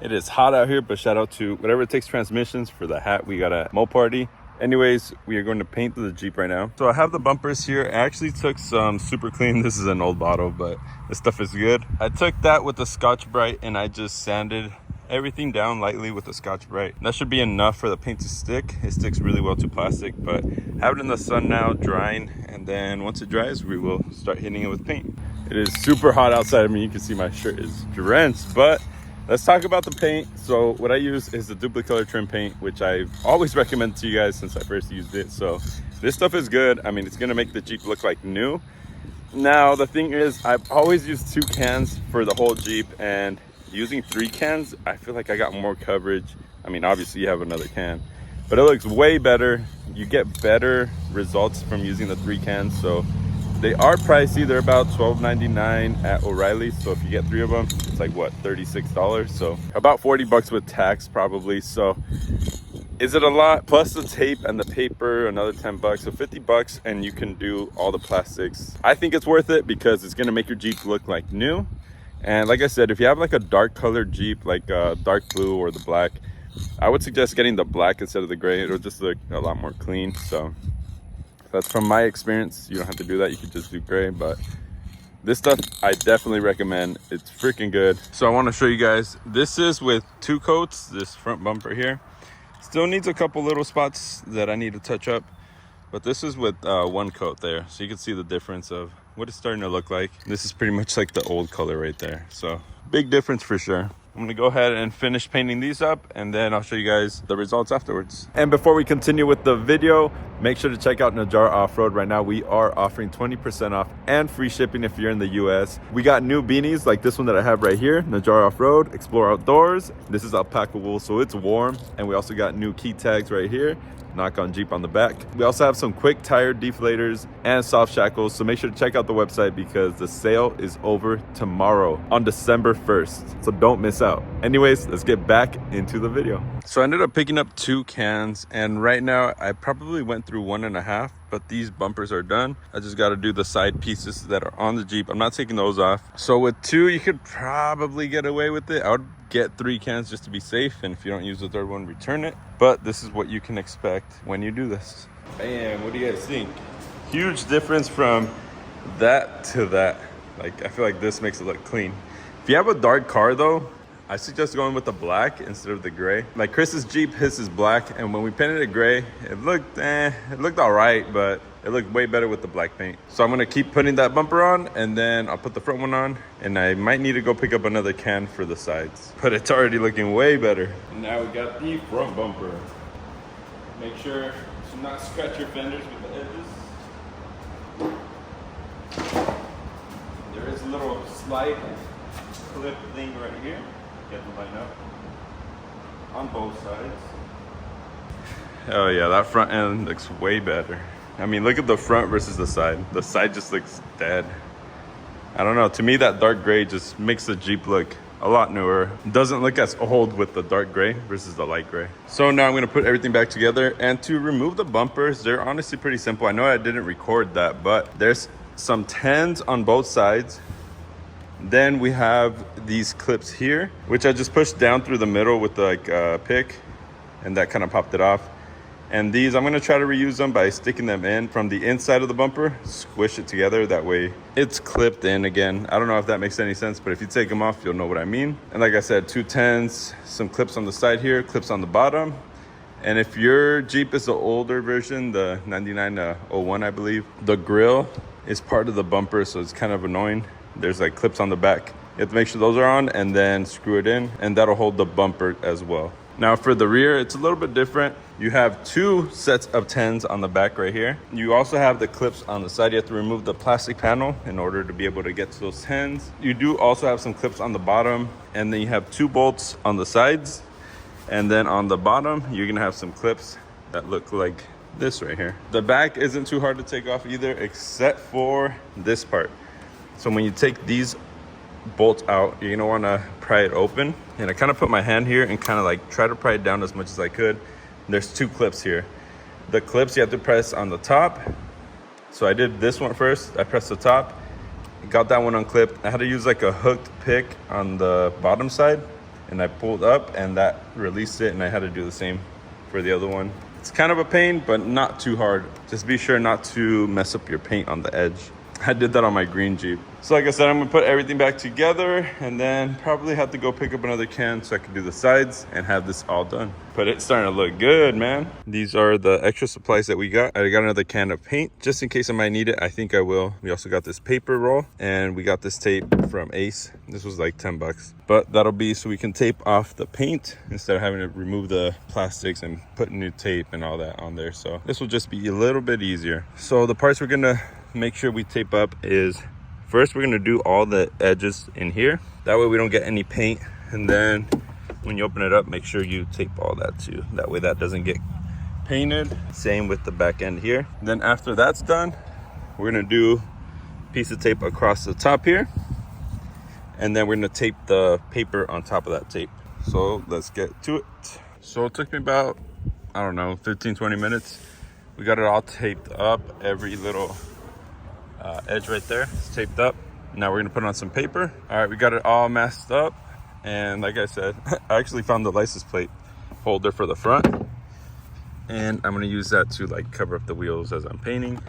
It is hot out here, but shout out to Whatever It Takes Transmissions for the hat. We got a Mo party. Anyways, we are going to paint the Jeep right now. So I have the bumpers here. I actually took some super clean. This is an old bottle, but this stuff is good. I took that with the Scotch-Brite and I just sanded everything down lightly with the Scotch-Brite. That should be enough for the paint to stick. It sticks really well to plastic, but have it in the sun now, drying, and then once it dries, we will start hitting it with paint. It is super hot outside. I mean, you can see my shirt is drenched, but let's talk about the paint. So what I use is the Dupli-color Trim Paint, which I've always recommended to you guys since I first used it. So this stuff is good. I mean, it's gonna make the Jeep look like new. Now, the thing is, I've always used 2 cans for the whole Jeep, and using 3 cans, I feel like I got more coverage. I mean, obviously you have another can, but it looks way better. You get better results from using the 3 cans. So they are pricey. They're about $12.99 at O'Reilly's. So if you get 3 of them, it's like what, $36? So about 40 bucks with tax probably. So is it a lot? Plus the tape and the paper, another 10 bucks. So 50 bucks and you can do all the plastics. I think it's worth it because it's gonna make your Jeep look like new. And like I said, if you have like a dark colored Jeep, like dark blue or the black, I would suggest getting the black instead of the gray. It'll just look a lot more clean. So that's from my experience. You don't have to do that. You could just do gray, but this stuff I definitely recommend. It's freaking good. So I want to show you guys, this is with 2 coats, this front bumper here. Still needs a couple little spots that I need to touch up, but this is with 1 coat there. So you can see the difference of what it's starting to look like. This is pretty much like the old color right there. So big difference for sure. I'm gonna go ahead and finish painting these up, and then I'll show you guys the results afterwards. And before we continue with the video, make sure to check out Najar Offroad. Right now we are offering 20% off and free shipping if you're in the US. We got new beanies like this one that I have right here, Najar Offroad, Explore Outdoors. This is alpaca wool, so it's warm. And we also got new key tags right here, Knock on Jeep on the back. We also have some quick tire deflators and soft shackles, so make sure to check out the website because the sale is over tomorrow on December 1st, so don't miss out. Anyways, let's get back into the video. So I ended up picking up 2 cans, and right now I probably went through 1.5, but these bumpers are done. I just got to do the side pieces that are on the Jeep. I'm not taking those off. So with 2, you could probably get away with it. I would get 3 cans just to be safe, and if you don't use the 3rd one, return it. But this is what you can expect when you do this. Bam, what do you guys think? Huge difference from that to that. Like, I feel like this makes it look clean. If you have a dark car though, I suggest going with the black instead of the gray. Like Chris's Jeep, his is black, and when we painted it gray, it looked all right, but it looked way better with the black paint. So I'm gonna keep putting that bumper on, and then I'll put the front one on, and I might need to go pick up another can for the sides. But it's already looking way better. And now we got the front bumper. Make sure to not scratch your fenders with the edges. There is a little slide clip thing right here. You have to line up on both sides. Oh yeah, that front end looks way better. I mean, look at the front versus the side. The side just looks dead. I don't know, to me that dark gray just makes the Jeep look a lot newer. Doesn't look as old with the dark gray versus the light gray. So now I'm gonna put everything back together, and to remove the bumpers, they're honestly pretty simple. I know I didn't record that, but there's some 10s on both sides. Then we have these clips here, which I just pushed down through the middle with like a pick, and that kind of popped it off. And these, I'm gonna try to reuse them by sticking them in from the inside of the bumper, squish it together, that way it's clipped in again. I don't know if that makes any sense, but if you take them off, you'll know what I mean. And like I said, 2 10s, some clips on the side here, clips on the bottom. And if your Jeep is the older version, the 9901, I believe, the grill is part of the bumper, so it's kind of annoying. There's like clips on the back. You have to make sure those are on and then screw it in, and that'll hold the bumper as well. Now for the rear, it's a little bit different. You have 2 sets of 10s on the back right here. You also have the clips on the side. You have to remove the plastic panel in order to be able to get to those 10s. You do also have some clips on the bottom, and then you have 2 bolts on the sides. And then on the bottom, you're gonna have some clips that look like this right here. The back isn't too hard to take off either, except for this part. So when you take these bolts out, you're gonna wanna pry it open. And I kind of put my hand here and kind of like try to pry it down as much as I could. There's 2 clips here. The clips you have to press on the top. So I did this one first. I pressed the top, got that one unclipped. I had to use like a hooked pick on the bottom side and I pulled up and that released it, and I had to do the same for the other one. It's kind of a pain, but not too hard. Just be sure not to mess up your paint on the edge. I did that on my green Jeep. So like I said, I'm gonna put everything back together and then probably have to go pick up another can so I can do the sides and have this all done. But it's starting to look good, man. These are the extra supplies that we got. I got another can of paint just in case I might need it. I think I will. We also got this paper roll and we got this tape from Ace. This was like 10 bucks. But that'll be so we can tape off the paint instead of having to remove the plastics and put new tape and all that on there. So this will just be a little bit easier. So the parts we're gonna make sure we tape up is, first we're gonna do all the edges in here. That way we don't get any paint. And then when you open it up, make sure you tape all that too. That way that doesn't get painted. Same with the back end here. Then after that's done, we're gonna do a piece of tape across the top here. And then we're gonna tape the paper on top of that tape. So let's get to it. So it took me about, I don't know, 15-20 minutes. We got it all taped up, every little edge right there is taped up. Now we're gonna put on some paper. All right, we got it all masked up. And like I said, I actually found the license plate holder for the front. And I'm gonna use that to like cover up the wheels as I'm painting.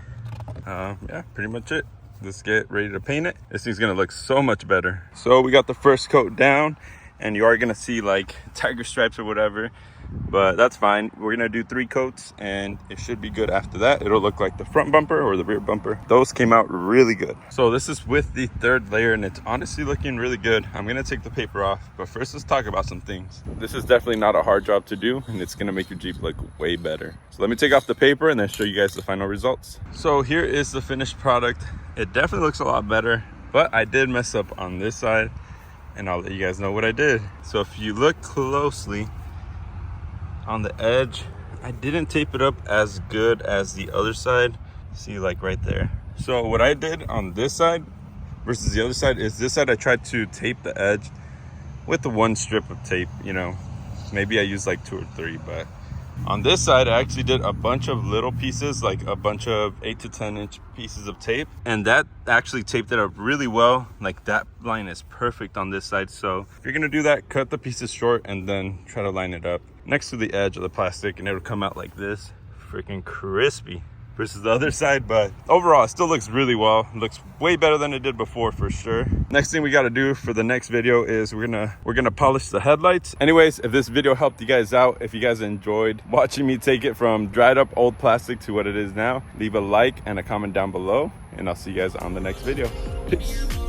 Yeah, pretty much it. Let's get ready to paint it. This thing's gonna look so much better. So we got the first coat down and you are gonna see like tiger stripes or whatever, but that's fine. We're gonna do 3 coats and it should be good after that. It'll look like the front bumper or the rear bumper. Those came out really good. So this is with the 3rd layer and it's honestly looking really good. I'm gonna take the paper off, but first let's talk about some things. This is definitely not a hard job to do and it's gonna make your Jeep look way better. So let me take off the paper and then show you guys the final results. So here is the finished product. It definitely looks a lot better, but I did mess up on this side and I'll let you guys know what I did. So if you look closely on the edge, I didn't tape it up as good as the other side. See, like right there. So what I did on this side versus the other side is this side I tried to tape the edge with the 1 strip of tape, you know. Maybe I used like 2 or 3, but on this side I actually did a bunch of little pieces, like a bunch of 8 to 10 inch pieces of tape, and that actually taped it up really well. Like that line is perfect on this side. So if you're gonna do that, cut the pieces short and then try to line it up next to the edge of the plastic and it'll come out like this, freaking crispy, versus the other side. But overall it still looks really well. It looks way better than it did before for sure. Next thing we got to do for the next video is we're gonna polish the headlights. Anyways, if this video helped you guys out, if you guys enjoyed watching me take it from dried up old plastic to what it is now, leave a like and a comment down below and I'll see you guys on the next video. Peace.